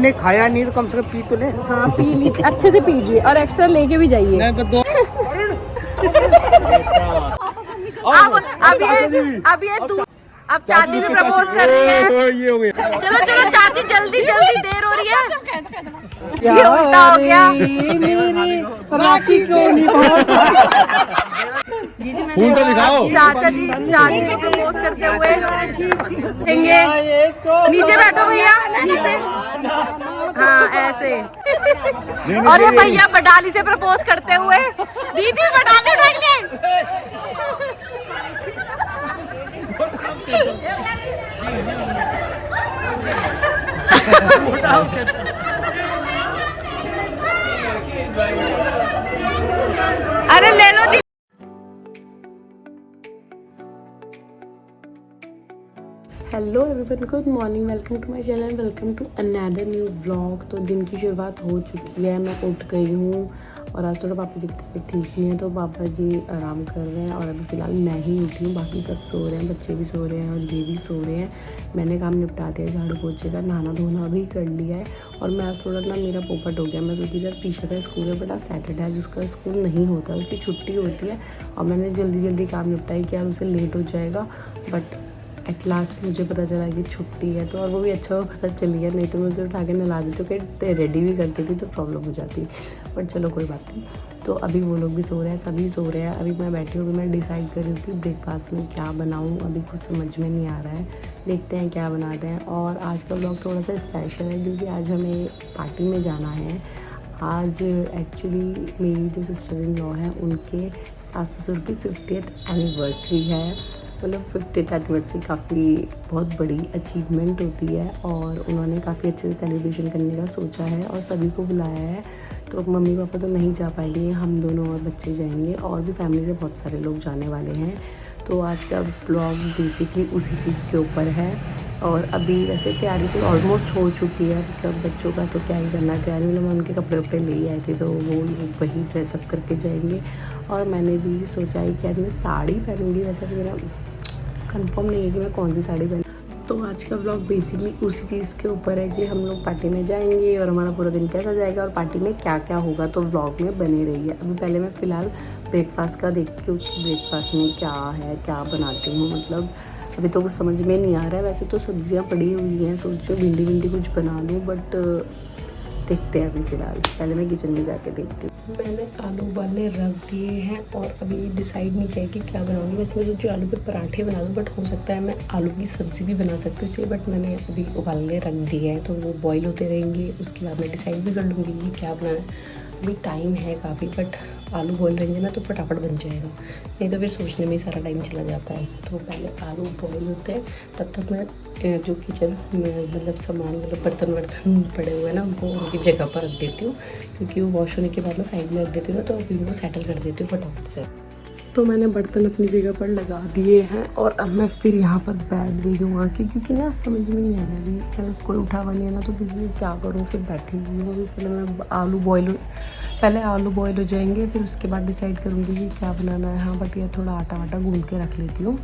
ने खाया नहीं तो कम से कम पी तो ले। हाँ पी ली, अच्छे से पीजिए और एक्स्ट्रा लेके भी जाइए। अब चाची भी प्रपोज कर रही है। ये हो गया। चलो चलो चाची जल्दी जल्दी, देर हो रही है। ये उल्टा हो गया। फूल तो दिखाओ। चाचा जी चाची को प्रपोज करते हुए देंगे। नीचे बैठो भैया, नीचे। हाँ ऐसे। और ये भैया बडाली से प्रपोज करते हुए। दीदी बडाली उठाइए। अरे ले लो। Hello everyone, good morning, welcome to my channel, welcome to another new vlog. तो दिन की शुरुआत हो चुकी है, मैं उठ गई हूँ और आज थोड़ा पापा जी की तबीयत ठीक नहीं है तो पापा जी आराम कर रहे हैं और अभी फ़िलहाल मैं ही उठी हूँ। बाकी सब सो रहे हैं, बच्चे भी सो रहे हैं और ये भी सो रहे हैं। मैंने काम निपटा दिया, झाड़ू पोछे का, नहाना धोना भी कर लिया है और मैं आज थोड़ा ना मेरा पोपट हो गया। मैं सोची था पीछे का स्कूल है, बट आज सैटरडे है जिसका स्कूल नहीं होता, उसकी छुट्टी होती है और मैंने जल्दी जल्दी काम निपटाई कि यार उसे लेट हो जाएगा। बट एट लास्ट मुझे पता चला कि छुट्टी है तो, और वो भी अच्छा पता चल गया, नहीं तो मैं उसे उठा के नला देती तो कि रेडी भी करती थी तो प्रॉब्लम हो जाती। बट चलो कोई बात नहीं। तो अभी वो लोग भी सो रहे हैं, सभी सो रहे हैं। अभी मैं बैठी हूँ, अभी मैं डिसाइड कर रही थी ब्रेकफास्ट में क्या बनाऊँ, अभी कुछ समझ में नहीं आ रहा है, देखते हैं क्या बनाते हैं। और आज का व्लॉग थोड़ा सा स्पेशल है क्योंकि आज हमें पार्टी में जाना है। आज एक्चुअली मेरी जो सिस्टर इन लॉ है उनके सास ससुर की 50th एनिवर्सरी है। मतलब 50th एनिवर्सरी काफ़ी बहुत बड़ी अचीवमेंट होती है और उन्होंने काफ़ी अच्छे से सेलिब्रेशन करने का सोचा है और सभी को बुलाया है। तो मम्मी पापा तो नहीं जा पाएंगे, हम दोनों और बच्चे जाएंगे और भी फैमिली से बहुत सारे लोग जाने वाले हैं। तो आज का ब्लॉग बेसिकली उसी चीज़ के ऊपर है। और अभी वैसे तैयारी तो ऑलमोस्ट हो चुकी है, मतलब बच्चों का तो क्या ही करना है तैयारी, मतलब मैं उनके कपड़े वपड़े ले ही आए थे तो वो वही ड्रेसअप करके जाएंगे। और मैंने भी सोचा है कि आज मैं साड़ी पहनूंगी, वैसे तो मेरा कंफर्म नहीं है कि मैं कौन सी साड़ी पहन। तो आज का व्लॉग बेसिकली उसी चीज़ के ऊपर है कि हम लोग पार्टी में जाएंगे और हमारा पूरा दिन कैसा जाएगा और पार्टी में क्या क्या होगा, तो व्लॉग में बने रहिए। अभी पहले मैं फ़िलहाल ब्रेकफास्ट का देखती हूँ कि ब्रेकफास्ट में क्या है, क्या बनाती हूँ। मतलब अभी तो कुछ समझ में नहीं आ रहा है, वैसे तो सब्जियाँ पड़ी हुई हैं, सोच रही हूँ भिंडी कुछ बना लूँ, बट देखते हैं। अभी फ़िलहाल पहले मैं किचन में जाके देखती हूँ। मैंने आलू उबालने रख दिए हैं और अभी डिसाइड नहीं किया कि क्या बनाऊंगी। वैसे मैं सोचूँ आलू के पराठे बना दूँ, बट हो सकता है मैं आलू की सब्ज़ी भी बना सकती हूँ इसलिए, बट मैंने अभी उबालने रख दिए हैं तो वो बॉईल होते रहेंगे, उसके बाद मैं डिसाइड भी कर लूँगी कि क्या बनाना है। अभी टाइम है काफ़ी, बट आलू बॉईल रहेंगे ना तो फटाफट बन जाएगा, नहीं तो फिर सोचने में ही सारा टाइम चला जाता है। तो पहले आलू बॉईल होते हैं, तब तक मैं जो किचन में मतलब सामान मतलब बर्तन पड़े हुए हैं ना उनको उनकी जगह पर रख देती हूँ, क्योंकि वो वॉश होने के बाद मैं साइड में रख देती हूँ ना तो फिर उनको सेटल कर देती हूँ फटाफट से। तो मैंने बर्तन अपनी जगह पर लगा दिए हैं और अब मैं फिर यहाँ पर बैठ गई हूँ आके, क्योंकि ना समझ में नहीं आ रहा अभी, मतलब कोई उठा हुआ नहीं है ना तो किसी से क्या करूँ, फिर बैठी हुई हूँ। पहले मैं पहले आलू बॉयल हो जाएंगे, फिर उसके बाद डिसाइड करूँगी कि क्या बनाना है। हाँ बट ये थोड़ा आटा वाटा गूंद के रख लेती हूँ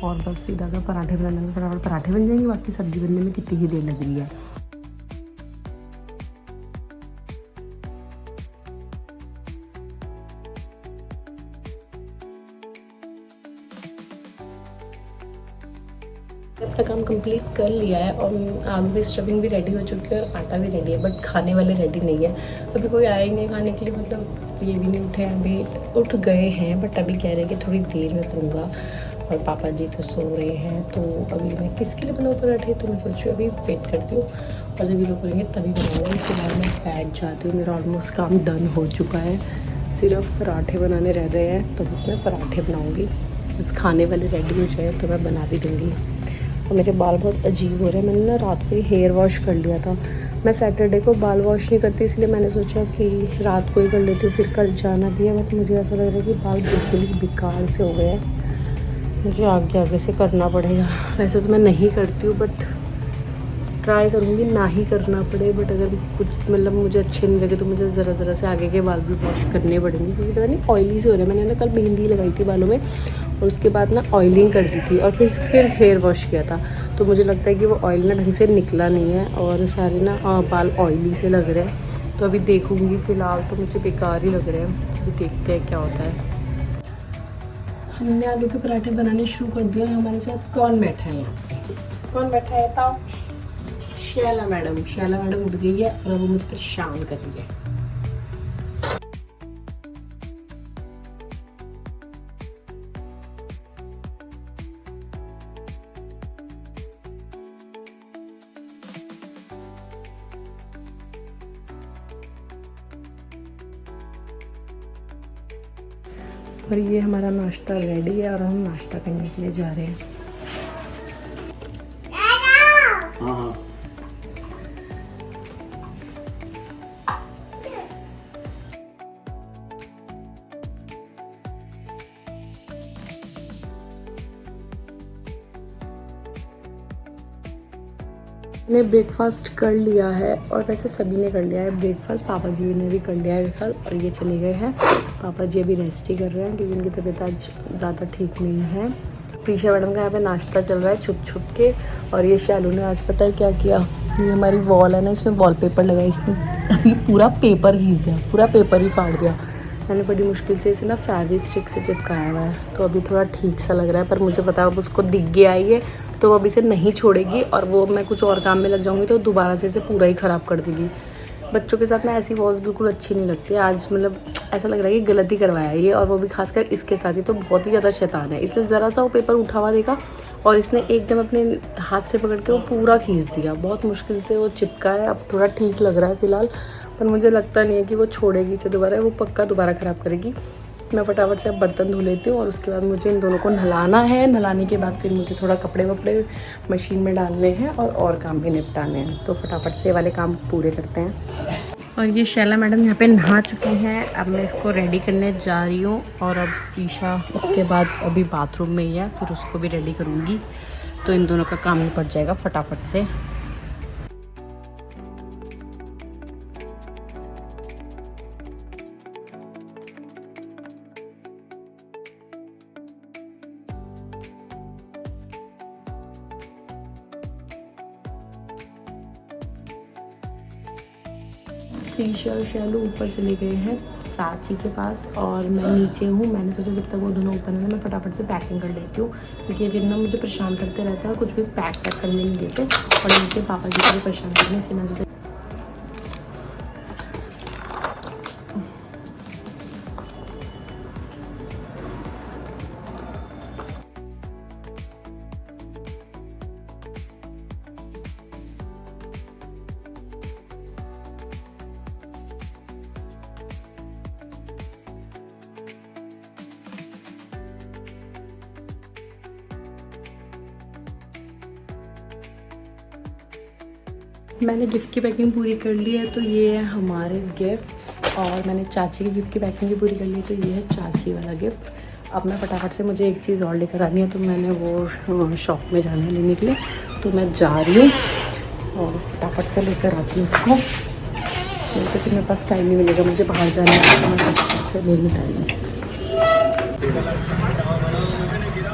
और बस सीधा अगर पराठे बनाने में फटाफट पराठे बन जाएंगे, बाकी सब्ज़ी बनने में कितनी ही देर लग रही है। अपना काम कंप्लीट कर लिया है और आलू की स्टफिंग भी रेडी हो चुकी है और आटा भी रेडी है, बट खाने वाले रेडी नहीं है। अभी कोई आए नहीं खाने के लिए, मतलब ये भी नहीं उठे हैं, अभी उठ गए हैं बट अभी कह रहे हैं कि थोड़ी देर में करूँगा और पापा जी तो सो रहे हैं। तो अभी मैं किसके लिए बनाऊँ पराठे, तो मैं सोच रही हूँ अभी वेट करती हूँ और जब ये लोग करेंगे तभी बनाऊँगी। फिलहाल मैं बैठ जाती हूँ, मेरा ऑलमोस्ट काम डन हो चुका है, सिर्फ पराठे बनाने रह गए हैं तो बस मैं पराठे बनाऊँगी, बस खाने वाले रेडी हो जाए तो मैं बना भी दूँगी। और मेरे बाल बहुत अजीब हो रहे हैं, मैंने ना रात को ही हेयर वॉश कर लिया था। मैं सैटरडे को बाल वॉश नहीं करती इसलिए मैंने सोचा कि रात को ही कर लेती हूँ, फिर कल जाना भी है। बट मुझे ऐसा लग रहा है कि बाल बिल्कुल ही बेकार से हो गए हैं, मुझे आगे से करना पड़ेगा। वैसे तो मैं नहीं करती हूँ बट ट्राई करूँगी ना ही करना पड़े, बट अगर कुछ मतलब मुझे अच्छे नहीं लगे तो मुझे ज़रा से आगे के बाल भी वॉश करने पड़ेंगे, क्योंकि पता नहीं ऑयली से हो रहे हैं। मैंने ना कल मेहंदी लगाई थी बालों में और उसके बाद ना ऑयलिंग कर दी थी और फिर हेयर वॉश किया था, तो तो मुझे लगता है कि वो ऑयल ना ढंग से निकला नहीं है और सारे ना बाल ऑयली से लग रहे हैं। तो अभी देखूँगी, फ़िलहाल तो मुझे बेकार ही लग रहे हैं। अभी देखते हैं क्या होता है। हमने आलू के पराठे बनाने शुरू कर दिए और हमारे साथ कौन बैठा है यहाँ पे? कौन बैठा है बताओ? शैला मैडम। शैला मैडम उठ गई है और वो मुझे परेशान कर रही है। और ये हमारा नाश्ता रेडी है और हम नाश्ता करने के लिए जा रहे हैं। हाँ। ने ब्रेकफास्ट कर लिया है और वैसे सभी ने कर लिया है ब्रेकफास्ट। पापा जी ने भी कर लिया है कल और ये चले गए हैं। पापा जी अभी रेस्ट ही कर रहे हैं क्योंकि उनकी तबीयत आज ज़्यादा ठीक नहीं है। प्रीशा मैडम का यहाँ पे नाश्ता चल रहा है छुप छुप के। और ये शालू ने आज पता है क्या किया, ये हमारी वॉल है ना, इसमें वॉलपेपर लगा, इसने अभी पूरा पेपर खींच दिया, पूरा पेपर ही फाड़ दिया। मैंने बड़ी मुश्किल से इसे ना फेविस्टिक से चिपकाया हुआ है तो अभी थोड़ा ठीक सा लग रहा है। पर मुझे पता है अब उसको दिख गया ये तो वो अभी से नहीं छोड़ेगी और वो मैं कुछ और काम में लग जाऊंगी तो दोबारा से इसे पूरा ही ख़राब कर देगी। बच्चों के साथ ना ऐसी वॉल्स बिल्कुल अच्छी नहीं लगती। आज मतलब ऐसा लग रहा है कि गलती करवाया है ये, और वो भी खासकर इसके साथ ही तो बहुत ही ज़्यादा शैतान है। इसने ज़रा सा वो पेपर उठा हुआ देखा और इसने एकदम अपने हाथ से पकड़ के वो पूरा खींच दिया। बहुत मुश्किल से वो चिपका है, अब थोड़ा ठीक लग रहा है फ़िलहाल। पर मुझे लगता नहीं है कि वो छोड़ेगी इसे दोबारा, वो पक्का दोबारा ख़राब करेगी। मैं फटाफट से अब बर्तन धो लेती हूँ और उसके बाद मुझे इन दोनों को नहलाना है। नहलाने के बाद फिर मुझे थोड़ा कपड़े वपड़े मशीन में डालने हैं और काम भी निपटाने हैं। तो फटाफट से वाले काम पूरे करते हैं। और ये शैला मैडम यहाँ पे नहा चुकी हैं। अब मैं इसको रेडी करने जा रही हूँ और अब ईशा इसके बाद अभी बाथरूम में ही है, फिर उसको भी रेडी करूँगी। तो इन दोनों का काम निपट जाएगा फटाफट से। ईशा और शैलू ऊपर चले गए हैं चाची के पास और मैं नीचे हूँ। मैंने सोचा जब तक वो दोनों ऊपर हैं मैं फटाफट से पैकिंग कर लेती हूँ क्योंकि फिर ना मुझे परेशान करते रहता है, कुछ भी पैक करने नहीं देते और नीचे पापा जी को भी परेशान करने से मैं सोचा मैंने गिफ्ट की पैकिंग पूरी कर ली है। तो ये है हमारे गिफ्ट्स और मैंने चाची की गिफ्ट की पैकिंग भी पूरी कर ली है। तो ये है चाची वाला गिफ्ट। अब मैं फटाफट से, मुझे एक चीज़ और लेकर आनी है तो मैंने वो शॉप में जाना है लेने के लिए, तो मैं जा रही हूँ और फटाफट से लेकर आती हूँ उसको। तो फिर मेरे पास टाइम नहीं मिलेगा, मुझे बाहर जाना है तो मैं फटाफट से लेने जा रही हूँ।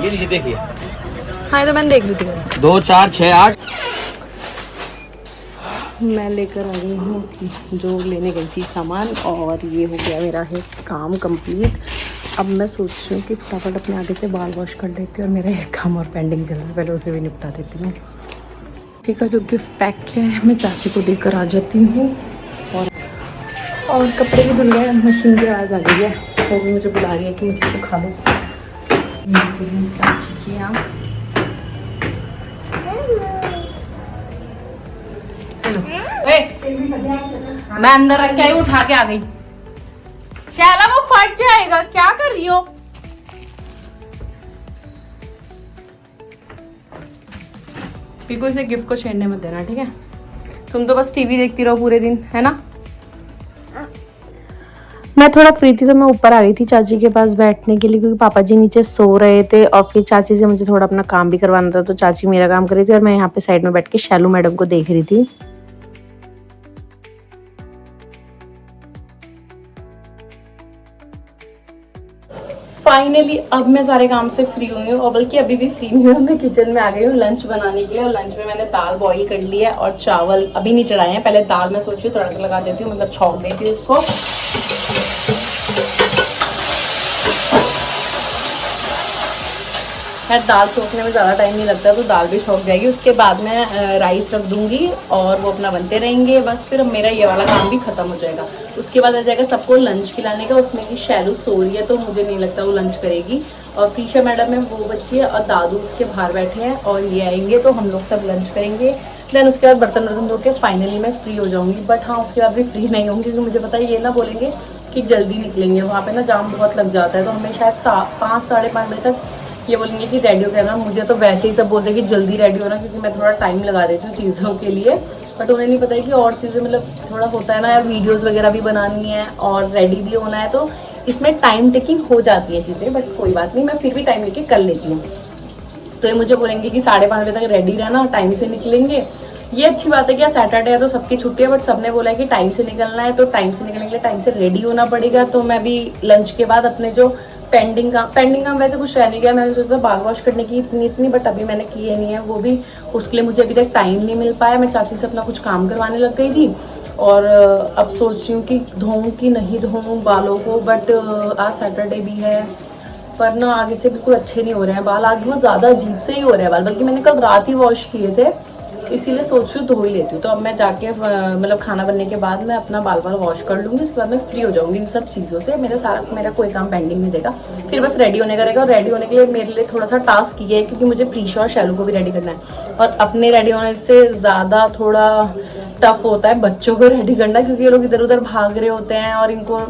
ये लीजिए देखिए। हाँ तो मैंने देख ली थी। 2 4 6 8 मैं लेकर आ गई हूँ जो लेने गई थी सामान और ये हो गया मेरा है काम कंप्लीट। अब मैं सोच रही हूँ कि फटाफट अपने आगे से बाल वॉश कर देती हूँ और मेरा एक काम और पेंडिंग चल रहा है, पहले उसे भी निपटा देती हूँ। ठीक है, जो गिफ्ट पैक है मैं चाची को देकर आ जाती हूँ। और कपड़े भी धुल गए, मशीन की आवाज़ आ गई है, वो भी मुझे बुला रही है कि मुझे सुखा दो। चाची की यहाँ मैं अंदर रख के आई, उठा के आ गई। शैला वो फट जाएगा, क्या कर रही हो? फिर कोई से गिफ्ट को छेड़ने मत देना, ठीक है? तुम तो बस टीवी देखती रहो पूरे दिन, है ना? मैं थोड़ा फ्री थी तो मैं ऊपर आ गई थी चाची के पास बैठने के लिए क्योंकि पापा जी नीचे सो रहे थे और फिर चाची से मुझे थोड़ा अपना काम भी करवाना था। तो चाची मेरा काम कर रही थी और मैं यहाँ पे साइड में बैठ के शैलू मैडम को देख रही थी। फाइनली अब मैं सारे काम से फ्री हुई हूँ, और बल्कि अभी भी फ्री नहीं हूँ, मैं किचन में आ गई हूँ लंच बनाने के लिए। और लंच में मैंने दाल बॉईल कर लिया है और चावल अभी नहीं चढ़ाए हैं। पहले दाल मैं सोची तड़का लगा देती हूँ, मतलब छौंक देती हूँ इसको। यार दाल छोंकने में ज़्यादा टाइम नहीं लगता, तो दाल भी छोंक जाएगी। उसके बाद मैं राइस रख दूंगी और वो अपना बनते रहेंगे। बस फिर मेरा ये वाला काम भी खत्म हो जाएगा। उसके बाद आ जाएगा सबको लंच खिलाने का। उसमें की शैलू सो रही है तो मुझे नहीं लगता वो लंच करेगी, और प्रीशा मैडम है वो बच्ची है, और दादू उसके बाहर बैठे हैं, और ये आएंगे तो हम लोग सब लंच करेंगे। देन उसके बाद बर्तन वर्तन धो के फाइनली मैं फ्री हो जाऊँगी। बट हाँ, उसके बाद भी फ्री नहीं होंगी, क्योंकि मुझे पता है ये ना बोलेंगे कि जल्दी निकलेंगे, वहाँ पर ना जाम बहुत लग जाता है। तो हमें शायद 5 साढ़े 5 बजे तक ये बोलेंगे कि रेडी हो करना। मुझे तो वैसे ही सब बोलते हैं कि जल्दी रेडी होना, क्योंकि मैं थोड़ा टाइम लगा देती हूँ चीज़ों के लिए। बट उन्हें नहीं पता है कि और चीज़ें, मतलब थोड़ा होता है ना यार, वीडियोस वगैरह भी बनानी है और रेडी भी होना है, तो इसमें टाइम टेकिंग हो जाती है चीज़ें। बट कोई बात नहीं, मैं फिर भी टाइम लेके कर लेती हूँ। तो ये मुझे बोलेंगे कि 5:30 बजे तक रेडी रहना, टाइम से निकलेंगे। ये अच्छी बात है कि सैटरडे है तो सबकी छुट्टी है, बट सबने बोला है कि टाइम से निकलना है, तो टाइम से निकलने के लिए टाइम से रेडी होना पड़ेगा। तो मैं भी लंच के बाद अपने जो पेंडिंग काम वैसे कुछ रह नहीं गया। मैंने सोचा बाल वॉश करने की इतनी, बट अभी मैंने किए नहीं है वो भी। उसके लिए मुझे अभी तक टाइम नहीं मिल पाया। मैं चाची से अपना कुछ काम करवाने लग गई थी, और अब सोच रही हूँ कि धोऊँ कि नहीं धोऊँ बालों को। बट आज सैटरडे भी है, पर ना आगे से बिल्कुल अच्छे नहीं हो रहे हैं बाल। आज बहुत ज़्यादा अजीब से ही हो रहे हैं बाल, बल्कि मैंने कल रात ही वॉश किए थे, इसीलिए सोच रही हूँ धो ही लेती हूँ। तो अब मैं जाके मतलब खाना बनने के बाद मैं अपना बाल वॉश कर लूँगी। उसके बाद मैं फ्री हो जाऊँगी इन सब चीज़ों से। मेरा कोई काम पेंडिंग नहीं देगा। फिर बस रेडी होने का रहेगा, और रेडी होने के लिए मेरे लिए थोड़ा सा टास्क ये है, क्योंकि मुझे प्रीशा और शैलू को भी रेडी करना है। और अपने रेडी होने से ज़्यादा थोड़ा टफ होता है बच्चों को रेडी करना, क्योंकि ये लोग इधर उधर भाग रहे होते हैं, और इनको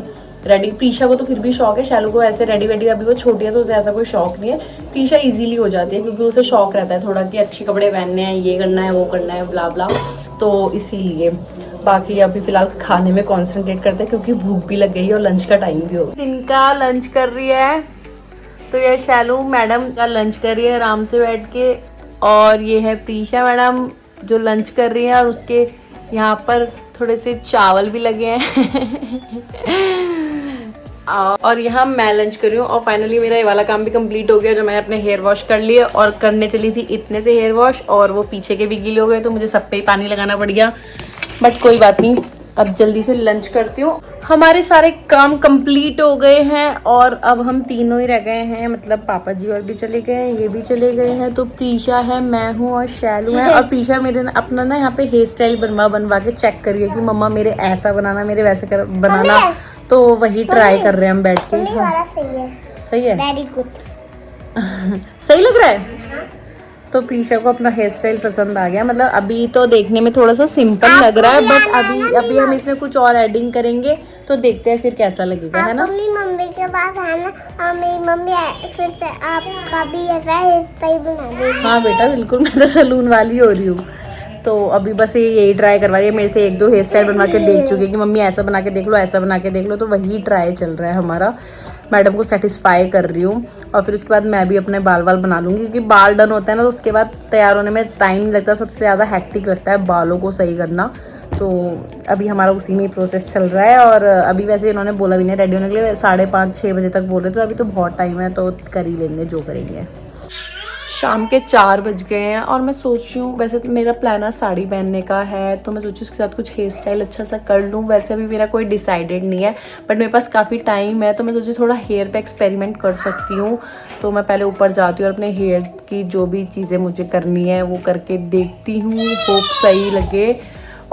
रेडी, प्रीशा को तो फिर भी शौक है, शैलू को ऐसे रेडी वेडी अभी वो छोटी है तो उसे ऐसा कोई शौक नहीं है। प्रीशा इजीली हो जाती है, क्योंकि उसे शौक रहता है थोड़ा कि अच्छे कपड़े पहनने हैं, ये करना है वो करना है ब्ला ब्ला, तो इसीलिए। बाकी अभी फिलहाल खाने में कॉन्सेंट्रेट करते हैं, क्योंकि भूख भी लग गई है और लंच का टाइम भी हो गया। दिन का लंच कर रही है, तो ये शैलू मैडम का लंच कर रही है आराम से बैठ के, और ये है प्रीशा मैडम जो लंच कर रही है, और उसके यहाँ पर थोड़े से चावल भी लगे हैं और यहाँ मैं लंच कर रही हूँ। और फाइनली मेरा ये वाला काम भी कंप्लीट हो गया, जो मैंने अपने हेयर वॉश कर लिए, और करने चली थी इतने से हेयर वॉश, और वो पीछे के भी गीले हो गए, तो मुझे सब पे ही पानी लगाना पड़ गया। बट कोई बात नहीं, अब जल्दी से लंच करती हूँ। हमारे सारे काम कंप्लीट हो गए हैं, और अब हम तीनों ही रह गए हैं, मतलब पापा जी और भी चले गए हैं, ये भी चले गए हैं। तो प्रीशा है, मैं हूँ और शैलू है। और प्रीशा मेरे अपना ना यहाँ पे हेयर स्टाइल बनवा के चेक कर रही है कि मम्मा मेरे ऐसा बनाना, मेरे वैसे बनाना, तो वही ट्राई कर रहे हैं हम बैठ के। सही है, वेरी गुड। सही लग रहा है। तो प्रीशा को अपना हेयर स्टाइल पसंद आ गया। मतलब अभी तो देखने में थोड़ा सा सिंपल लग रहा है, बट अभी हम इसमें कुछ और एडिंग करेंगे, तो देखते हैं फिर कैसा लगेगा, है ना। अपनी मम्मी के पास आना, और मेरी मम्मी फिर से आपका भी ऐसा हेयर स्टाइल बना देगी। हाँ बेटा बिल्कुल, मैं तो सलून वाली हो रही हूँ। तो अभी बस यही ट्राई करवा रही है मेरे से। 1-2 हेयर स्टाइल बनवा के देख चुकी है कि मम्मी ऐसा बना के देख लो, ऐसा बना के देख लो, तो वही ट्राई चल रहा है हमारा। मैडम को सेटिस्फाई कर रही हूँ, और फिर उसके बाद मैं भी अपने बाल बना लूँगी, क्योंकि बाल डन होता है ना, तो उसके बाद तैयार होने में टाइम नहीं लगता। सबसे ज़्यादा हैक्टिक लगता है बालों को सही करना। तो अभी हमारा उसी में ही प्रोसेस चल रहा है। और अभी वैसे इन्होंने बोला भी नहीं रेडी होने के लिए, 5:30-6 बजे तक बोल रहे थे। अभी तो बहुत टाइम है, तो कर ही लेंगे जो करेंगे। शाम के 4 बज गए हैं, और मैं सोच रही हूँ, वैसे तो मेरा प्लान है साड़ी पहनने का है, तो मैं सोचूँ उसके साथ कुछ हेयर स्टाइल अच्छा सा कर लूँ। वैसे अभी मेरा कोई डिसाइडेड नहीं है, बट मेरे पास काफ़ी टाइम है, तो मैं सोचूँ थोड़ा हेयर पे एक्सपेरिमेंट कर सकती हूँ। तो मैं पहले ऊपर जाती हूँ और अपने हेयर की जो भी चीज़ें मुझे करनी है वो करके देखती हूँ, होप सही लगे।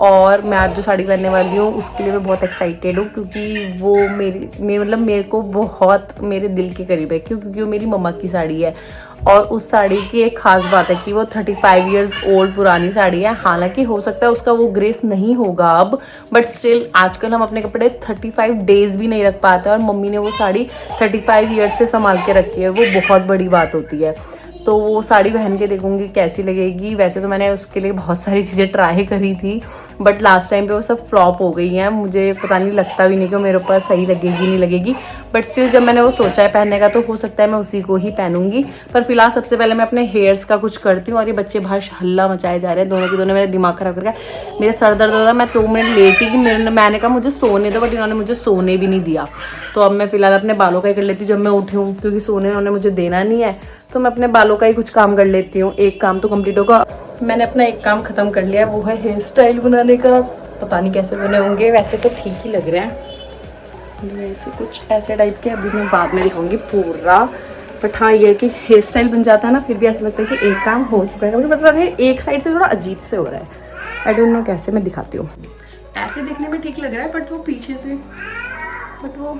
और मैं आज जो साड़ी पहनने वाली हूँ उसके लिए मैं बहुत एक्साइटेड हूँ, क्योंकि वो मतलब मेरे को बहुत मेरे दिल के करीब है, क्योंकि वो मेरी मम्मा की साड़ी है। और उस साड़ी की एक ख़ास बात है कि वो 35 इयर्स ओल्ड पुरानी साड़ी है। हालांकि हो सकता है उसका वो ग्रेस नहीं होगा अब, बट स्टिल आजकल हम अपने कपड़े 35 डेज़ भी नहीं रख पाते, और मम्मी ने वो साड़ी 35 ईयर्स से संभाल के रखी है, वो बहुत बड़ी बात होती है। तो वो साड़ी पहन के देखूंगी कैसी लगेगी। वैसे तो मैंने उसके लिए बहुत सारी चीज़ें ट्राई करी थी, बट लास्ट टाइम पे वो सब फ्लॉप हो गई हैं। मुझे पता नहीं, लगता भी नहीं कि मेरे ऊपर सही लगेगी नहीं लगेगी, बट स्टिल जब मैंने वो सोचा है पहनने का तो हो सकता है मैं उसी को ही पहनूंगी। पर फिलहाल सबसे पहले मैं अपने हेयर्स का कुछ करती हूँ। और ये बच्चे बाहर हल्ला मचाए जा रहे हैं, दोनों के दोनों, मेरा दिमाग खराब कर गया। मेरे सर दर्द हो रहा है, मैं 2 मिनट लेट थी कि मैंने कहा मुझे सोने दो, बट इन्होंने मुझे सोने भी नहीं दिया। तो अब मैं फिलहाल अपने बालों का ही कर लेती हूँ जब मैं उठी हूँ, क्योंकि सोने उन्होंने मुझे देना नहीं है। तो मैं अपने बालों का ही कुछ काम कर लेती हूँ। एक काम तो कंप्लीट होगा। मैंने अपना एक काम खत्म कर लिया है, वो है हेयर स्टाइल बनाने का। पता नहीं कैसे बने होंगे, वैसे तो ठीक ही लग रहे हैं, वैसे कुछ ऐसे टाइप के। अभी मैं बाद में दिखाऊंगी पूरा, बट हाँ ये कि हेयर स्टाइल बन जाता है ना, फिर भी ऐसा लगता है कि एक काम हो चुका है। मुझे पता नहीं, एक साइड से थोड़ा अजीब से हो रहा है, आई डोंट नो कैसे। मैं दिखाती हूँ। ऐसे देखने में ठीक लग रहा है, बट वो पीछे से, बट वो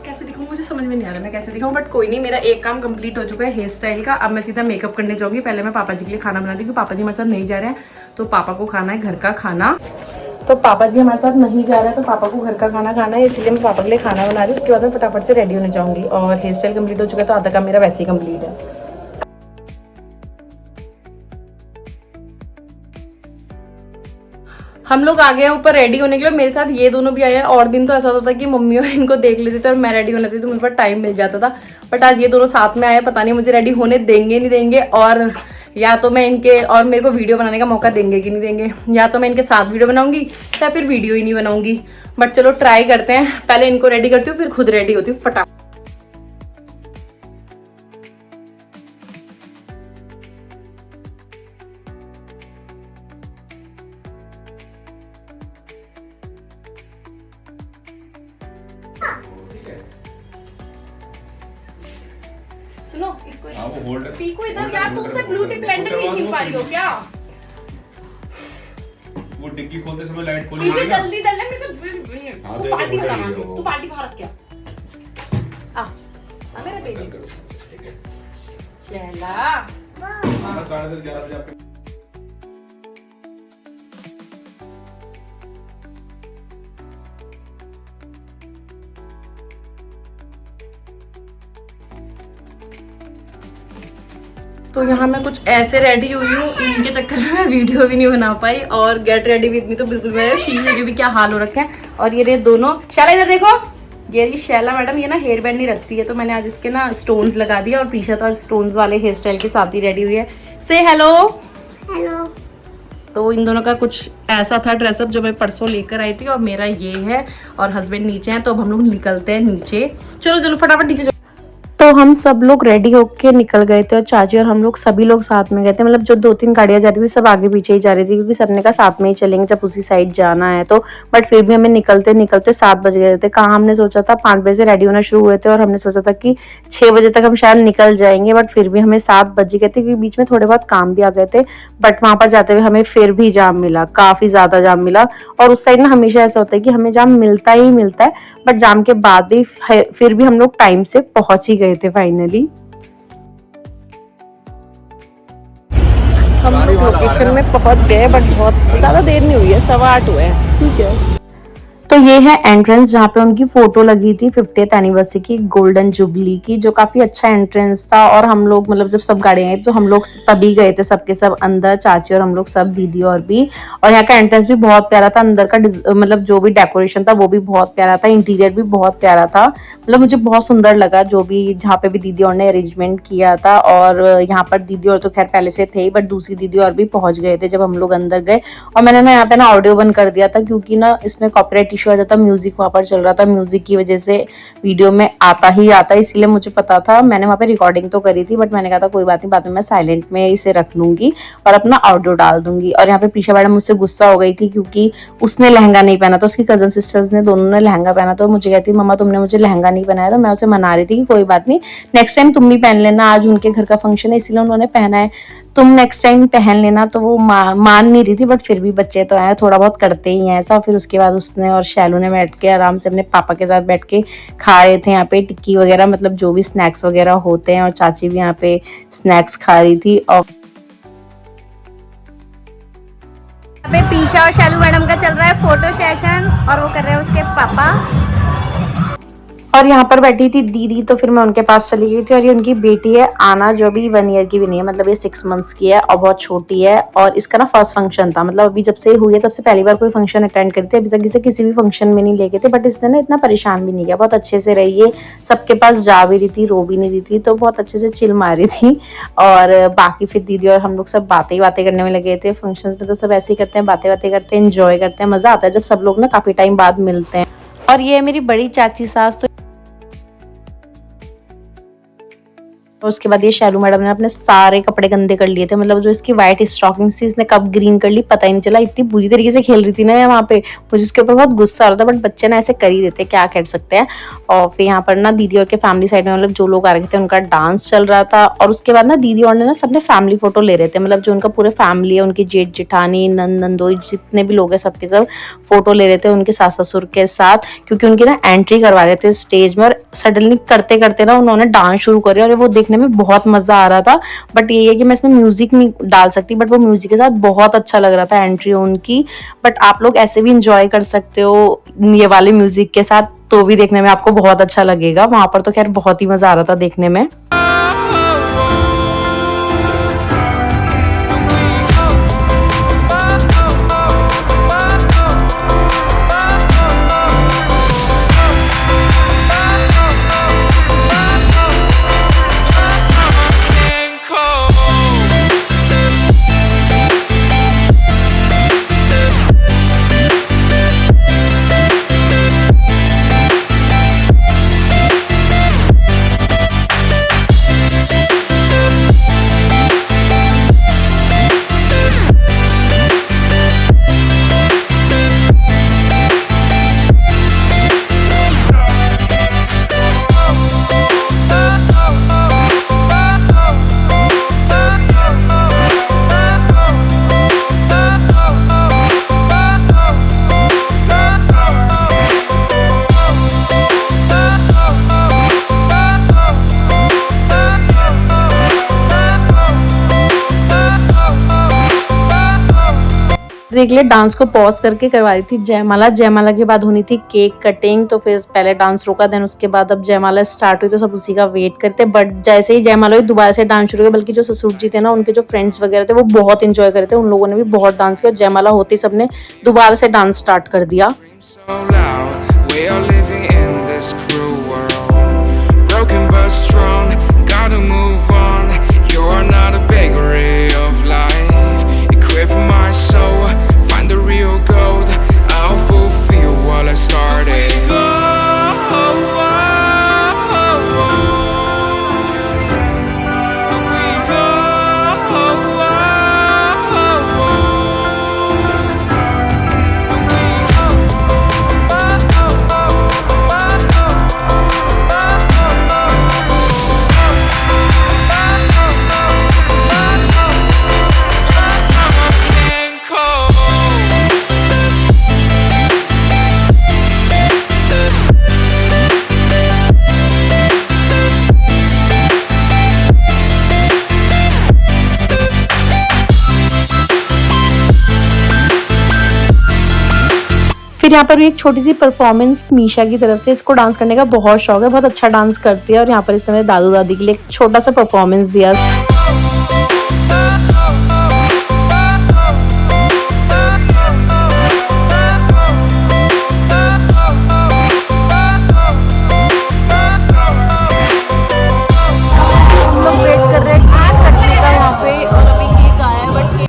कैसे दिखाऊं मुझे समझ में नहीं आ रहा मैं कैसे दिखाऊं। बट कोई नहीं, मेरा एक काम कंप्लीट हो चुका है हेयर स्टाइल का। अब मैं सीधा मेकअप करने जाऊंगी। पहले मैं पापा जी के लिए खाना बना दी, क्योंकि पापा जी हमारे साथ नहीं जा रहे हैं, तो पापा को खाना है घर का खाना। तो पापा जी हमारे साथ नहीं जा रहे हैं, तो पापा को घर का खाना खाना है, इसलिए मैं पापा के लिए खाना बना रही हूँ। उसके बाद मैं फटाफट से रेडी होने जाऊंगी। और हेयर स्टाइल कंप्लीट हो चुका है, तो आधा काम मेरा वैसे ही कंप्लीट है। हम लोग आ गए हैं ऊपर रेडी होने के लिए। मेरे साथ ये दोनों भी आए हैं। और दिन तो ऐसा होता था कि मम्मी और इनको देख लेते थे और मैं रेडी होने थी, तो मुझे पर टाइम मिल जाता था। बट आज ये दोनों साथ में आए, पता नहीं मुझे रेडी होने देंगे नहीं देंगे, और या तो मैं इनके और मेरे को वीडियो बनाने का मौका देंगे कि नहीं देंगे, या तो मैं इनके साथ वीडियो बनाऊंगी या फिर वीडियो ही नहीं बनाऊंगी। बट चलो ट्राई करते हैं। पहले इनको रेडी करती हूँ, फिर खुद रेडी होती हूँ फटाफट। सुनो इसको, वो होल्ड पीको इधर यार, तुम उससे ब्लू टिप ब्लेंडर नहीं खींच पा रही हो क्या? वो डिग्गी खोलते समय लाइट खोली मुझे ना। जल्दी डालना है, मेरे को तू पार्टी हटा वहां से, तू पार्टी बाहर रख क्या आ मेरा बेबी ठीक है। चला। हाँ, 10:30 11 बजे आपके तो यहाँ मैं कुछ ऐसे रेडी हुई हूँ, इनके चक्कर में मैं वीडियो भी नहीं बना पाई। और गेट रेडी विद मी तो बिल्कुल मेरे शीशे के भी क्या हाल हो रखे हैं। और ये रहे दोनों, शैला इधर देखो, ये शैला मैडम ये ना हेयर बैंड नहीं रखती है, तो मैंने आज इसके ना स्टोन्स लगा दिया। और प्रीशा तो आज स्टोन्स वाले हेयर स्टाइल के साथ ही रेडी हुई है। से हेलो हेलो। तो इन दोनों का कुछ ऐसा था ड्रेसअप जो मैं परसों लेकर आई थी, और मेरा ये है। और हस्बैंड नीचे हैं, तो अब हम लोग निकलते हैं नीचे। चलो चलो फटाफट नीचे चलो। तो हम सब लोग रेडी होके निकल गए थे, और चाची और हम लोग सभी लोग साथ में गए थे। मतलब जो 2-3 गाड़ियां जा रही थी सब आगे पीछे ही जा रही थी, क्योंकि सबने कहा साथ में ही चलेंगे जब उसी साइड जाना है तो। बट फिर भी हमें निकलते निकलते 7 बज गए थे। कहाँ हमने सोचा था 5 बजे से रेडी होना शुरू हुए थे, और हमने सोचा था कि 6 बजे तक हम शायद निकल जाएंगे, बट फिर भी हमें 7 बज गए थे, क्योंकि बीच में थोड़े बहुत काम भी आ गए थे। बट वहां पर जाते हुए हमें फिर भी जाम मिला, काफी ज्यादा जाम मिला। और उस साइड ना हमेशा ऐसा होता है कि हमें जाम मिलता ही मिलता है, बट जाम के बाद भी फिर भी हम लोग टाइम से पहुंच ही गए थे फाइनली। हम लोग लोकेशन में पहुंच गए, बट बहुत ज्यादा देर नहीं हुई है, 8:15 हुए हैं। ठीक है। तो ये है एंट्रेंस जहाँ पे उनकी फोटो लगी थी 50th एनिवर्सरी की, गोल्डन जुबली की, जो काफी अच्छा एंट्रेंस था। और हम लोग मतलब जब सब गाड़ियां आई तो हम लोग तभी गए थे सबके सब अंदर, चाची और हम लोग सब, दीदी और भी। और यहाँ का एंट्रेंस भी बहुत प्यारा था, अंदर का मतलब जो भी डेकोरेशन था वो भी बहुत प्यारा था, इंटीरियर भी बहुत प्यारा था। मतलब मुझे बहुत सुंदर लगा जो भी जहाँ पे भी दीदी और ने अरेंजमेंट किया था। और यहाँ पर दीदी और तो खैर पहले से थे, बट दूसरी दीदी और भी पहुंच गए थे जब हम लोग अंदर गए। और मैंने ना यहाँ पे ना ऑडियो बंद कर दिया था, क्योंकि ना इसमें कॉपीराइट इशू आ जाता, म्यूजिक वहां पर चल रहा था, म्यूजिक की वजह से वीडियो में आता ही आता, इसीलिए मुझे पता था। मैंने वहां पे रिकॉर्डिंग तो करी थी, बट मैंने कहा था कोई बात नहीं, बाद में मैं साइलेंट में इसे रख लूंगी और अपना ऑडियो डाल दूंगी। और यहाँ पे प्रीशा मैडम मुझसे गुस्सा हो गई थी, क्योंकि उसने लहंगा नहीं पहना था, उसकी कजन सिस्टर्स ने दोनों ने लहंगा पहना। तो मुझे कहती मम्मा तुमने मुझे लहंगा नहीं पहनाया, तो मैं उसे मना रही थी कि कोई बात नहीं, नेक्स्ट टाइम तुम भी पहन लेना, आज उनके घर का फंक्शन है इसलिए उन्होंने पहना है, तुम नेक्स्ट टाइम पहन लेना। तो वो मान नहीं रही थी, बट फिर भी बच्चे तो आए, थोड़ा बहुत करते ही हैं ऐसा। फिर उसके बाद उसने और शैलू ने बैठ के आराम से अपने पापा के साथ बैठ के खा रहे थे यहाँ पे टिक्की वगैरह, मतलब जो भी स्नैक्स वगैरह होते हैं। और चाची भी यहाँ पे स्नैक्स खा रही थी। और प्रीशा और शैलू मैडम का चल रहा है फोटो सेशन, और वो कर रहे हैं उसके पापा। और यहाँ पर बैठी थी दीदी, तो फिर मैं उनके पास चली गई थी। और ये उनकी बेटी है आना, जो अभी 1 ईयर की भी नहीं है, मतलब ये 6 मंथ्स की है और बहुत छोटी है। और इसका ना फर्स्ट फंक्शन था, मतलब अभी जब से हुई है तब से पहली बार कोई फंक्शन अटेंड करी थी। अभी तक इसे किसी भी फंक्शन में नहीं लेके थे, बट इसने ना इतना परेशान भी नहीं किया, बहुत अच्छे से रही है, सबके पास जा भी रही थी, रो भी नहीं रही थी, तो बहुत अच्छे से चिल मारी थी। और बाकी फिर दीदी और हम लोग सब बातें करने में लगे थे। फंक्शंस में तो सब ऐसे ही करते हैं, बातें करते हैं, एंजॉय करते हैं, मज़ा आता है जब सब लोग ना काफ़ी टाइम बाद मिलते हैं। और ये मेरी बड़ी चाची सास, तो और उसके बाद ये शैलू मैडम ने अपने सारे कपड़े गंदे कर लिए थे, मतलब जो इसकी व्हाइट स्टॉकिंग्स थी इसने कब ग्रीन कर ली पता ही नहीं चला। इतनी बुरी तरीके से खेल रही थी ना वहाँ पे, मुझे उसके ऊपर बहुत गुस्सा आ रहा था, बट बच्चे ना ऐसे कर ही देते, क्या कर सकते हैं। और फिर यहाँ पर ना दीदी और के फैमिली साइड में मतलब जो लोग आ रहे थे उनका डांस चल रहा था। और उसके बाद ना दीदी और ने ना सबने फैमिली फोटो ले रहे थे, मतलब जो उनका पूरे फैमिली है, उनकी जेठ जेठानी नंदोई जितने भी लोग हैं सबके सब फोटो ले रहे थे उनके सास ससुर के साथ, क्योंकि उनकी ना एंट्री करवा रहे थे स्टेज में। और सडनली करते करते ना उन्होंने डांस शुरू कर दिया और वो देखने में बहुत मजा आ रहा था। बट ये है कि मैं इसमें म्यूजिक नहीं डाल सकती, बट वो म्यूजिक के साथ बहुत अच्छा लग रहा था एंट्री उनकी। बट आप लोग ऐसे भी इंजॉय कर सकते हो ये वाले म्यूजिक के साथ, तो भी देखने में आपको बहुत अच्छा लगेगा। वहां पर तो खैर बहुत ही मजा आ रहा था देखने में। देख ले डांस को पॉज करके करवा रही थी जयमाला। जयमाला के बाद होनी थी केक कटिंग, तो फिर पहले डांस रोका, देन उसके बाद अब जयमाला स्टार्ट हुई तो सब उसी का वेट करते। बट जैसे ही जयमाला हुई दोबारा से डांस शुरू हुआ, बल्कि जो ससुर जी थे ना उनके जो फ्रेंड्स वगैरह थे वो बहुत इंजॉय कर रहे थे, उन लोगों ने भी बहुत डांस किया। और जयमाला होते ही सबने दोबारा से डांस स्टार्ट कर दिया। फिर यहाँ पर भी एक छोटी सी परफॉर्मेंस मीशा की तरफ से। इसको डांस करने का बहुत शौक है, बहुत अच्छा डांस करती है। और यहाँ पर इसने मेरे दादू दादी के लिए एक छोटा सा परफॉर्मेंस दिया। हम लोग वेट कर रहे हैं केक कटने का वहाँ पे, और अभी केक आया है बट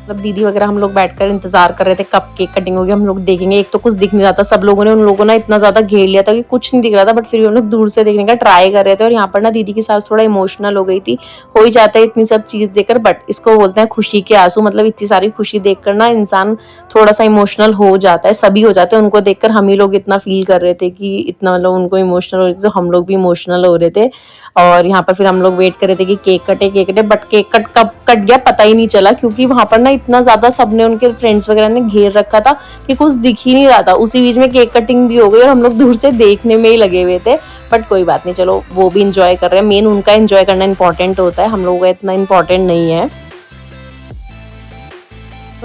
मतलब दीदी वगैरह हम लोग बैठकर इंतजार कर रहे थे कब केक कटिंग होगी, हम लोग देखेंगे। एक तो कुछ दिख नहीं रहा था, सब लोगों ने उन लोगों ने इतना ज्यादा घेर लिया था कि कुछ नहीं दिख रहा था, बट फिर भी हम लोग दूर से देखने का ट्राई कर रहे थे। और यहाँ पर ना दीदी की सास थोड़ा इमोशनल हो गई थी, हो ही जाता है इतनी सब चीज देखकर, बट इसको बोलते हैं खुशी के आंसू। मतलब इतनी सारी खुशी देखकर ना इंसान थोड़ा सा इमोशनल हो जाता है, सभी हो जाते हैं। उनको देखकर हम ही लोग इतना फील कर रहे थे कि इतना मतलब उनको इमोशनल हो रहे थे, तो हम लोग भी इमोशनल हो रहे थे। और यहाँ पर फिर हम लोग वेट कर रहे थे कि केक कटे, बट केक कब कट गया पता ही नहीं चला, क्योंकि वहां पर ना इतना ज्यादा सबने उनके फ्रेंड्स वगैरह ने घेर रखा था कि कुछ दिख ही नहीं रहा था। उसी बीच में केक कटिंग भी हो गई और हम लोग दूर से देखने में ही लगे हुए थे। बट कोई बात नहीं, चलो वो भी इंजॉय कर रहे हैं, मेन उनका इंजॉय करना इंपॉर्टेंट होता है, हम लोगों का इतना इंपॉर्टेंट नहीं है।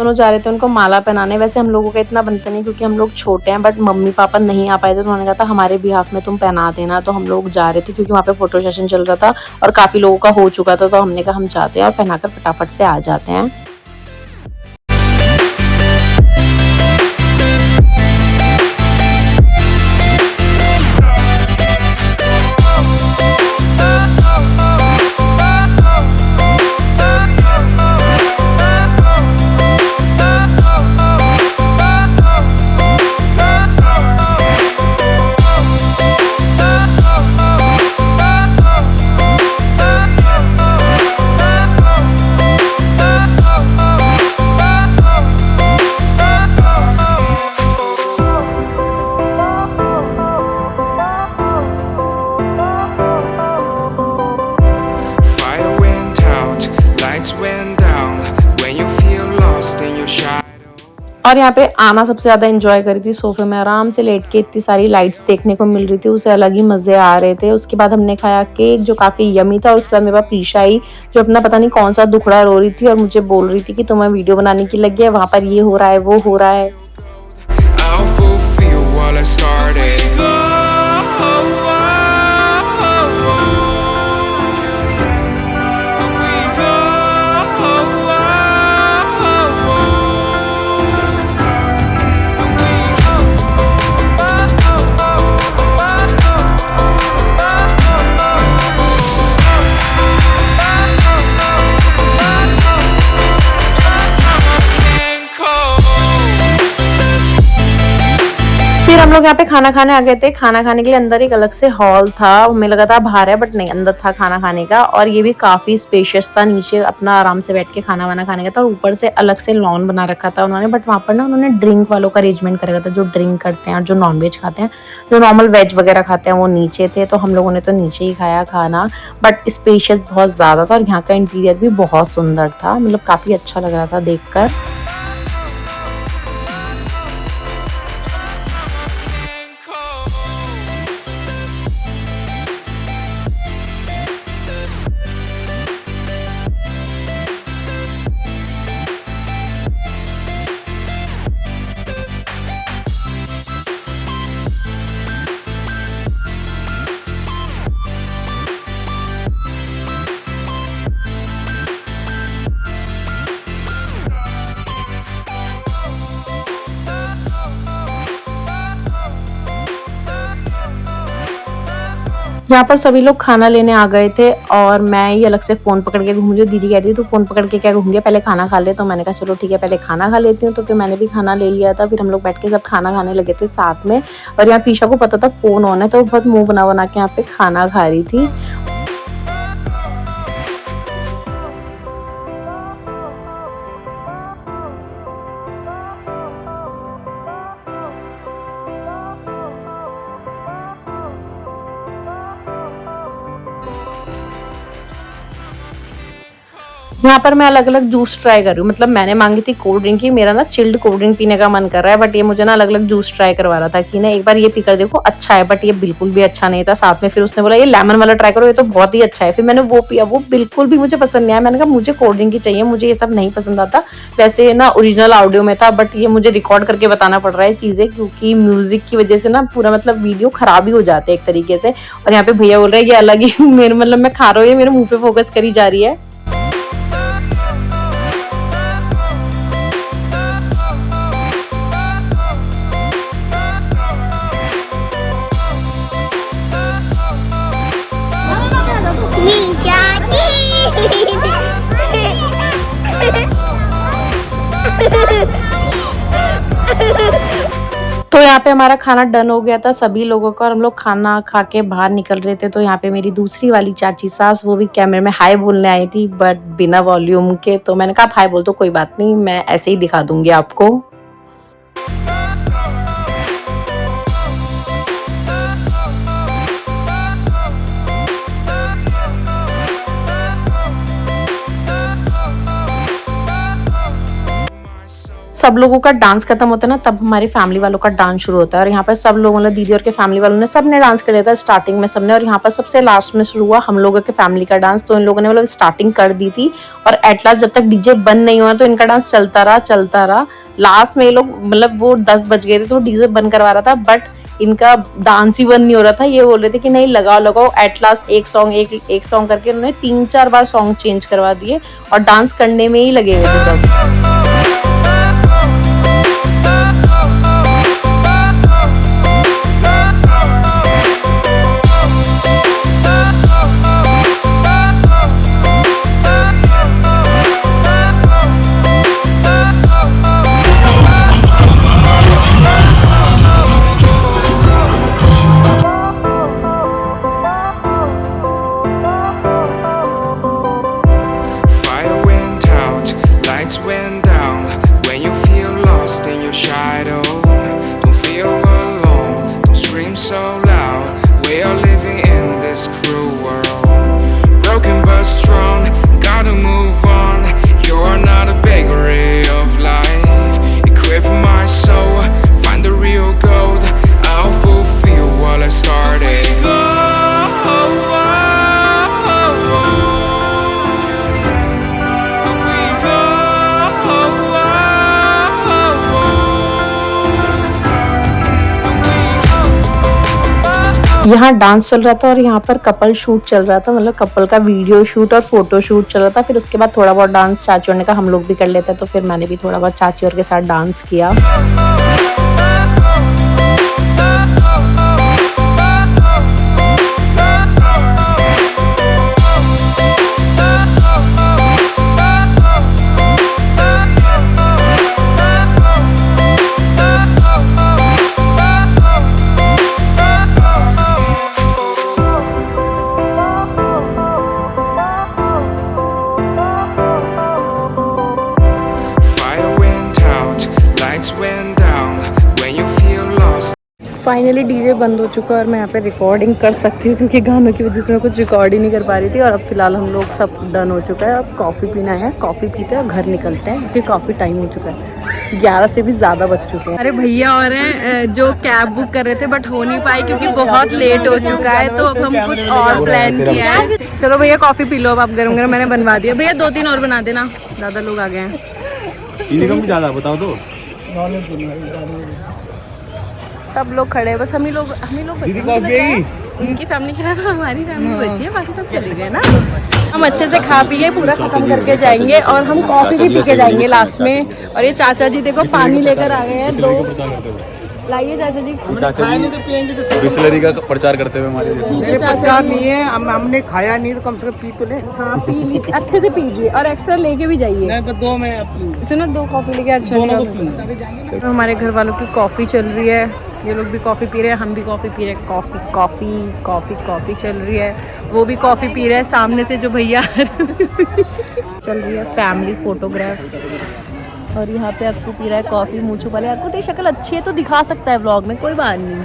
दोनों जा रहे थे उनको माला पहनाने। वैसे हम लोगों का इतना बनता नहीं क्योंकि हम लोग छोटे हैं, बट मम्मी पापा नहीं आ पाए थे तो उन्होंने कहा था हमारे बिहाफ में तुम पहना देना। तो हम लोग जा रहे थे क्योंकि वहाँ पे फोटो सेशन चल रहा था और काफ़ी लोगों का हो चुका था, तो हमने कहा हम जाते हैं और पहनाकर फटाफट से आ जाते हैं। और यहाँ पे आना सबसे ज़्यादा एंजॉय करी थी। सोफे में आराम से लेट के इतनी सारी लाइट्स देखने को मिल रही थी, उसे अलग ही मज़े आ रहे थे। उसके बाद हमने खाया केक जो काफ़ी यमी था, और उसके बाद मेरे पास प्रीशा आई जो अपना पता नहीं कौन सा दुखड़ा रो रही थी और मुझे बोल रही थी कि तुम्हें वीडियो बनाने की लगी है, वहाँ पर ये हो रहा है वो हो रहा है। फिर हम लोग यहाँ पे खाना खाने आ गए थे। खाना खाने के लिए अंदर एक अलग से हॉल था, हमें लगा था बाहर है बट नहीं, अंदर था खाना खाने का। और ये भी काफ़ी स्पेशियस था, नीचे अपना आराम से बैठ के खाना वाना खाने का था, और ऊपर से अलग से लॉन बना रखा था उन्होंने। बट वहाँ पर ना उन्होंने ड्रिंक वालों का अरेंजमेंट कर रखा था, जो ड्रिंक करते हैं और जो नॉनवेज खाते हैं, जो नॉर्मल वेज वगैरह खाते हैं वो नीचे थे। तो हम लोगों ने तो नीचे ही खाया खाना, बट स्पेशियस बहुत ज़्यादा था और यहाँ का इंटीरियर भी बहुत सुंदर था, मतलब काफ़ी अच्छा लग रहा था देख कर। यहाँ पर सभी लोग खाना लेने आ गए थे और मैं ही अलग से फ़ोन पकड़ के घूम रही हूँ। दीदी कहती है तू फ़ोन पकड़ के क्या घूम रही है, पहले खाना खा ले। तो मैंने कहा चलो ठीक है पहले खाना खा लेती हूँ। तो फिर मैंने भी खाना ले लिया था। फिर हम लोग बैठ के सब खाना खाने लगे थे साथ में। और यहाँ पीशा को पता था फ़ोन ऑन है, तो बहुत मुँह बना बना के यहाँ पे खाना खा रही थी। यहाँ पर मैं अलग अलग जूस ट्राई कर रही हूँ। मतलब मैंने मांगी थी कोल्ड ड्रिंक की, मेरा ना चिल्ड कोल्ड ड्रिंक पीने का मन कर रहा है, बट ये मुझे ना अलग अलग जूस ट्राई करवा रहा था कि ना एक बार ये पीकर देखो अच्छा है, बट ये बिल्कुल भी अच्छा नहीं था। साथ में फिर उसने बोला ये लेमन वाला ट्राई करो, ये तो बहुत ही अच्छा है। फिर मैंने वो पिया, वो बिल्कुल भी मुझे पसंद नहीं आया। मैंने कहा मुझे कोल्ड ड्रिंक ही चाहिए, मुझे ये सब नहीं पसंद आता। वैसे ना ओरिजिनल ऑडियो में था, बट ये मुझे रिकॉर्ड करके बताना पड़ रहा है चीज़ें, क्योंकि म्यूजिक की वजह से ना पूरा मतलब वीडियो खराब ही हो जाते हैं एक तरीके से। और यहाँ पे भैया बोल रहे हैं ये अलग ही मेरे मतलब मैं खा रहा हूँ, ये मेरे मुँह पे फोकस करी जा रही है। तो यहाँ पे हमारा खाना डन हो गया था सभी लोगों का, और हम लोग खाना खा के बाहर निकल रहे थे। तो यहाँ पे मेरी दूसरी वाली चाची सास, वो भी कैमरे में हाय बोलने आई थी बट बिना वॉल्यूम के। तो मैंने कहा हाय बोल तो कोई बात नहीं, मैं ऐसे ही दिखा दूंगी आपको। सब लोगों का डांस खत्म होता है ना, तब हमारी फैमिली वालों का डांस शुरू होता है। और यहाँ पर सब लोगों ने, दीदी और के फैमिली वालों ने, सबने डांस कर लिया था स्टार्टिंग में सबने। और यहाँ पर सबसे लास्ट में शुरू हुआ हम लोगों के फैमिली का डांस। तो इन लोगों ने मतलब स्टार्टिंग कर दी थी और एट लास्ट जब तक डीजे बंद नहीं हुआ तो इनका डांस चलता रहा। लास्ट में ये लोग मतलब वो 10 बज गए थे तो डीजे बंद करवा रहा था, बट इनका डांस ही बंद नहीं हो रहा था। ये बोल रहे थे कि नहीं लगाओ। एट लास्ट एक सॉन्ग करके उन्होंने 3-4 बार सॉन्ग चेंज करवा दिए और डांस करने में ही लगे हुए थे सब। Went down when you feel lost in your shadow. Don't feel alone, don't scream so loud. We are living in this cruel world, broken but strong, gotta move on. You're not a bakery of life. Equip my soul, find the real gold. I'll fulfill what I started. यहाँ dance चल रहा था और यहाँ पर couple shoot चल रहा था, मतलब कपल का वीडियो शूट और फोटो शूट चल रहा था। फिर उसके बाद थोड़ा बहुत डांस चाची और ने कहा हम लोग भी कर लेते हैं, तो फिर मैंने भी थोड़ा बहुत चाची और के साथ डांस किया। फाइनली डीजे बंद हो चुका है और मैं यहाँ पे रिकॉर्डिंग कर सकती हूँ क्योंकि गानों की वजह से मैं कुछ रिकॉर्ड ही नहीं कर पा रही थी। और अब फिलहाल हम लोग सब डन हो चुका है। अब कॉफ़ी पीना है, कॉफ़ी पीते हैं और घर निकलते हैं क्योंकि काफ़ी टाइम हो चुका है, 11 से भी ज़्यादा बज चुके हैं। अरे भैया और हैं जो कैब बुक कर रहे थे बट हो नहीं पाई क्योंकि बहुत लेट हो चुका है, तो अब हम कुछ और प्लान किया है। चलो भैया कॉफ़ी पी लो, अब आप गरम गरम मैंने बनवा दिया। भैया 2-3 और बना देना, ज़्यादा लोग आ गए हैं। ज़्यादा बताओ तो सब लोग खड़े हैं, बस हम ही लोग उनकी फैमिली के अलावा हमारी फैमिली बची है, बाकी सब चले गए ना। हम अच्छे से खा पी के पूरा खत्म करके जाएंगे और हम कॉफी भी पी के जाएंगे लास्ट में। और ये चाचा जी देखो पानी लेकर आ गए हैं 2। लाइए चाचा जी, बिस्लरी का प्रचार करते हुए हमारे प्रचार नहीं है, हमने खाया नहीं तो कम से कम पी तो ले। हाँ पी ली, अच्छे से पीजिए और एक्स्ट्रा लेके भी जाइए। दो में सुनो 2 कॉफी लेके अच्छा। हमारे घर वालों की कॉफी चल रही है, ये लोग भी कॉफ़ी पी रहे हैं, हम भी कॉफ़ी पी रहे हैं। कॉफ़ी चल रही है, वो भी कॉफ़ी पी रहे हैं। सामने से जो भैया चल रही है फैमिली फोटोग्राफ और यहाँ पे आपको पी रहा है कॉफ़ी। मुँह छुपा ले, आपको तेरी शक्ल अच्छी है तो दिखा सकता है व्लॉग में, कोई बात नहीं।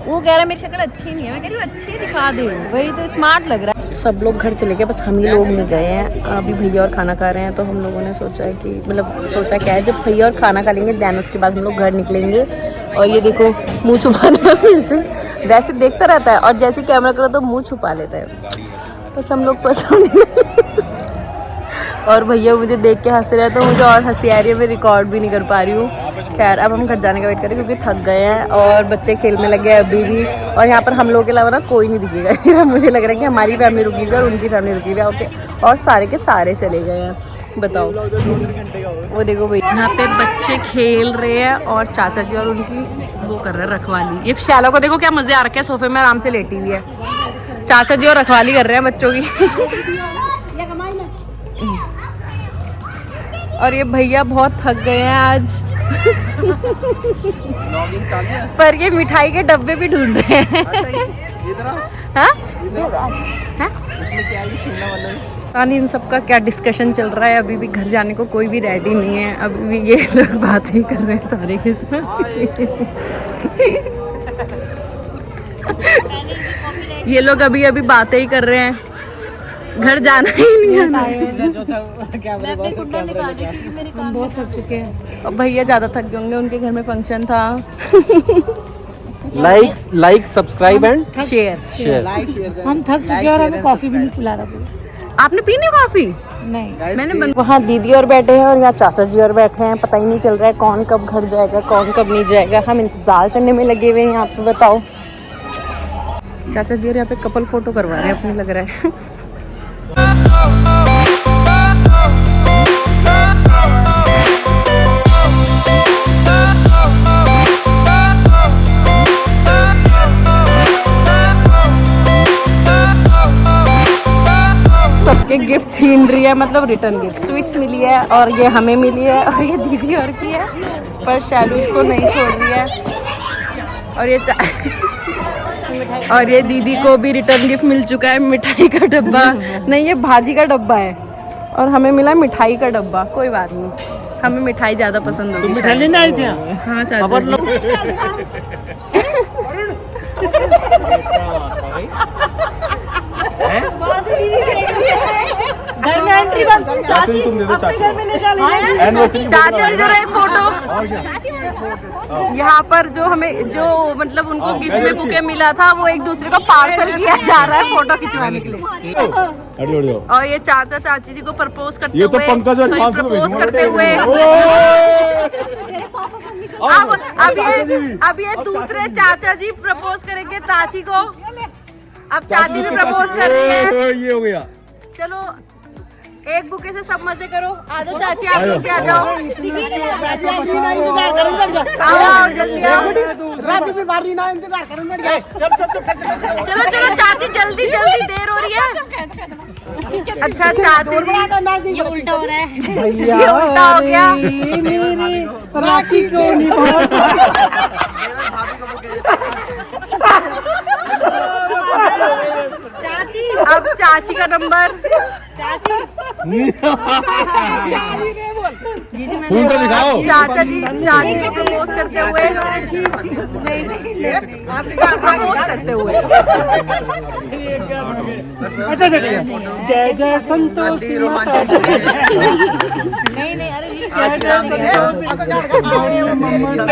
वो कह रहा है मेरी शक्ल अच्छी नहीं है, मैं कह रही हूँ अच्छी दिखा दे, वही तो स्मार्ट लग रहा है। सब लोग घर चले गए, बस हम ही लोग नहीं गए हैं। अभी भैया और खाना खा रहे हैं तो हम लोगों ने सोचा है कि सोचा क्या है, जब भैया और खाना खा लेंगे दैन उसके बाद हम लोग घर निकलेंगे। और ये देखो मुंह छुपाने से वैसे देखता रहता है और जैसे कैमरा करो तो मुंह छुपा लेता है, बस हम लोग पसंद। और भैया मुझे देख के हंस रहे हैं तो मुझे और हंसी आ रही है, मैं रिकॉर्ड भी नहीं कर पा रही हूँ। खैर अब हम घर जाने का वेट करें क्योंकि थक गए हैं और बच्चे खेल में लग गए अभी भी। और यहाँ पर हम लोगों के अलावा ना कोई नहीं दिखेगा। मुझे लग रहा है कि हमारी फैमिली रुकी हुई है और उनकी फैमिली रुकी हुई है। ओके, और सारे के सारे चले गए हैं। बताओ, वो देखो भैया यहाँ पे बच्चे खेल रहे हैं और चाचा जी और उनकी वो कर रहे हैं रखवाली। ये श्याला को देखो क्या मजे आ रखे हैं, सोफे में आराम से लेटी हुई है। चाचा जी और रखवाली कर रहे हैं बच्चों की। और ये भैया बहुत थक गए हैं आज। पर ये मिठाई के डब्बे भी ढूंढ रहे हैं। इन सबका क्या डिस्कशन चल रहा है, अभी भी घर जाने को कोई भी रेडी नहीं है। अभी भी ये लोग बातें ही कर रहे हैं सारे के साथ। ये लोग अभी बातें ही कर रहे हैं। घर जाना ही नहीं आना। हम बहुत थक चुके हैं। और भैया ज्यादा थक गए होंगे, उनके घर में फंक्शन था। Like subscribe and share. Share. हम थक चुके हैं और हमें कॉफी भी नहीं पिला रहा कोई। आपने पी नहीं कॉफी? नहीं। मैंने वहाँ दीदी और बैठे हैं और यहाँ चाचा जी और बैठे हैं। पता ही नहीं चल रहा है कौन कब घर जाएगा, कौन कब नहीं जाएगा। हम इंतजार करने में लगे हुए हैं यहाँ पे। बताओ, चाचा जी और यहाँ पे कपल फोटो करवा रहे हैं अपनी, लग रहा है। सबके गिफ्ट छीन रही है, मतलब रिटर्न गिफ्ट। स्वीट्स मिली है और ये हमें मिली है और ये दीदी और की है, पर शैलू इसको नहीं छोड़ रही है। और ये और ये दीदी को भी रिटर्न गिफ्ट मिल चुका है, मिठाई का डब्बा। नहीं, ये भाजी का डब्बा है और हमें मिला मिठाई का डब्बा। कोई बात नहीं, हमें मिठाई ज्यादा पसंद होती है। मिठाई लेने आए थे? हाँ चाचा जी। घर में एंट्री बंद। चाची तुम दे दो चाची। घर में ले जा ले। एनिवर्सरी चाचा जरा एक फोटो। यहाँ पर जो हमें जो मतलब उनको गिफ्ट में बुके मिला था, वो एक दूसरे को पार्सल किया जा रहा है फोटो खिंचवाने के लिए। और ये चाचा चाची जी को प्रपोज करते ये तो हुए, पंकज और हिमांशु को प्रपोज भेजूंगा करते हुए अब ये दूसरे चाचा जी प्रपोज करेंगे चाची को। अब चाची भी प्रपोज कर रही है। ये हो गया। चलो एक बुके से सब मजे करो। आ जाओ चाची, आप नीचे आ जाओ। आओ जल्दी आओ। चलो चलो चाची, जल्दी जल्दी, देर हो रही है। अच्छा चाची जी, ये उल्टा हो रहा है। ये उल्टा हो गया। राखी क्यों नहीं अब चाची का नंबर। फोन तो दिखाओ। चाचा जी चाची को प्रपोज करते हुए, प्रपोज करते हुए। जय जय संतोषी माता। नहीं नहीं, अरे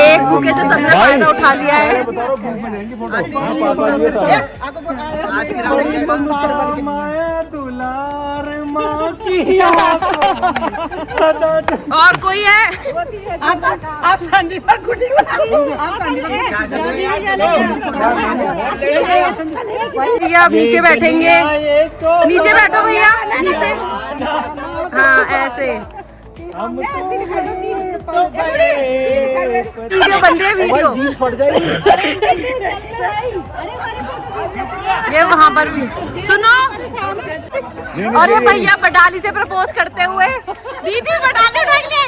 एक बुके से सबने फायदा उठा लिया है। और कोई है? आप संदीप पर गुडी भैया आप नीचे बैठेंगे, नीचे बैठो भैया, नीचे। हाँ ऐसे वीडियो बन रही है, वीडियो ये वहाँ पर भी सुनो। और ये भैया बटाली से प्रपोज करते हुए, दीदी बटाली उठा ले।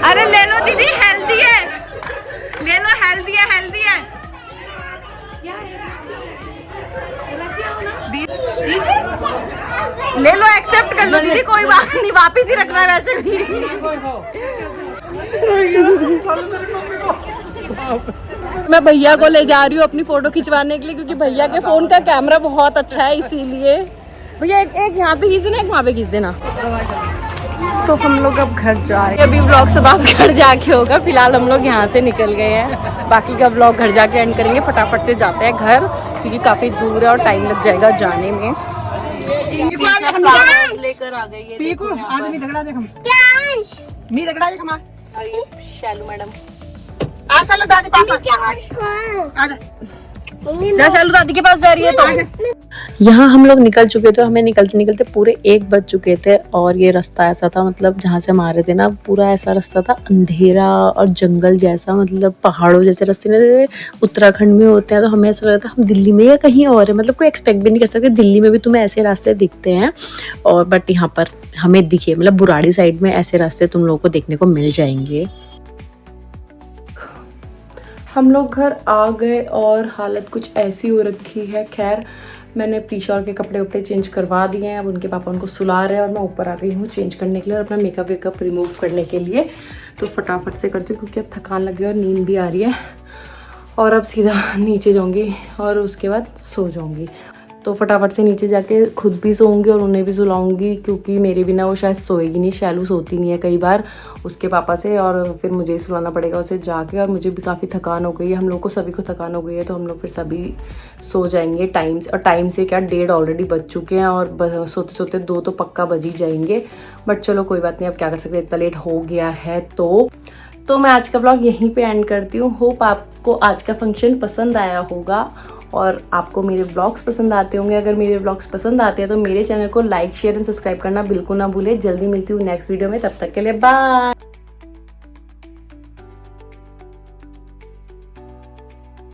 अरे ले लो दीदी, हेल्दी है, ले लो, हेल्दी है, हेल्दी है। ले लो, एक्सेप्ट कर लो दीदी, कोई बात नहीं, वापिस ही रखना है वैसे भी। मैं भैया को ले जा रही हूँ अपनी फोटो खिंचवाने के लिए, क्योंकि भैया के फोन का कैमरा बहुत अच्छा है, इसीलिए। भैया एक यहाँ पे खींच देना, एक वहाँ पे खींच देना। तो हम लोग अब घर जा रहे हैं। अभी व्लॉग सब आप घर जाके होगा, फिलहाल हम लोग यहाँ से निकल गए हैं। बाकी का व्लॉग घर जाके एंड करेंगे। फटाफट से जाते हैं घर, क्योंकि काफी दूर है और टाइम लग जाएगा जाने में। लेकर आ गई है आज मी दगड़ा देख मी दगड़ा देख शैलू मैडम। आसा दादी पास आजा। जा शैलू दादी के पास जा रही है। तो यहाँ हम लोग निकल चुके थे, हमें निकलते निकलते पूरे 1 बज चुके थे। और ये रास्ता ऐसा था, मतलब जहाँ से हम आ रहे थे ना, पूरा ऐसा रास्ता था, अंधेरा और जंगल जैसा, मतलब पहाड़ों जैसे रास्ते ना उत्तराखंड में होते हैं। तो हमें ऐसा लगता है हम दिल्ली में या कहीं और है, मतलब कोई एक्सपेक्ट भी नहीं कर सकते दिल्ली में भी तुम्हें ऐसे रास्ते दिखते हैं। और बट यहाँ पर हमें दिखे, मतलब बुराड़ी साइड में ऐसे रास्ते तुम लोगों को देखने को मिल जाएंगे। हम लोग घर आ गए और हालत कुछ ऐसी हो रखी है। खैर मैंने प्रीशॉर के कपड़े वपड़े चेंज करवा दिए हैं। अब उनके पापा उनको सुला रहे हैं और मैं ऊपर आ गई हूँ चेंज करने के लिए और अपना मेकअप वेकअप रिमूव करने के लिए। तो फटाफट से करती हूँ क्योंकि अब थकान लगी है और नींद भी आ रही है। और अब सीधा नीचे जाऊँगी और उसके बाद सो जाऊँगी। तो फटाफट से नीचे जाके खुद भी सोऊंगी और उन्हें भी सुलाऊंगी क्योंकि मेरे बिना वो शायद सोएगी नहीं। शैलू सोती नहीं है कई बार उसके पापा से और फिर मुझे ही सुलाना पड़ेगा उसे जाके। और मुझे भी काफ़ी थकान हो गई है, हम लोग को सभी को थकान हो गई है। तो हम लोग फिर सभी सो जाएंगे टाइम से। और टाइम से क्या 1:30 ऑलरेडी बज चुके हैं और सोते सोते 2 तो पक्का बज ही जाएंगे। बट चलो कोई बात नहीं, अब क्या कर सकते, इतना लेट हो गया है। तो मैं आज का ब्लॉग यहीं पे एंड करती हूँ। होप आपको आज का फंक्शन पसंद आया होगा और आपको मेरे ब्लॉग्स पसंद आते होंगे। अगर मेरे ब्लॉग्स पसंद आते हैं तो मेरे चैनल को लाइक शेयर एंड सब्सक्राइब करना बिल्कुल ना भूलें। जल्दी मिलती हूँ नेक्स्ट वीडियो में, तब तक के लिए बाय।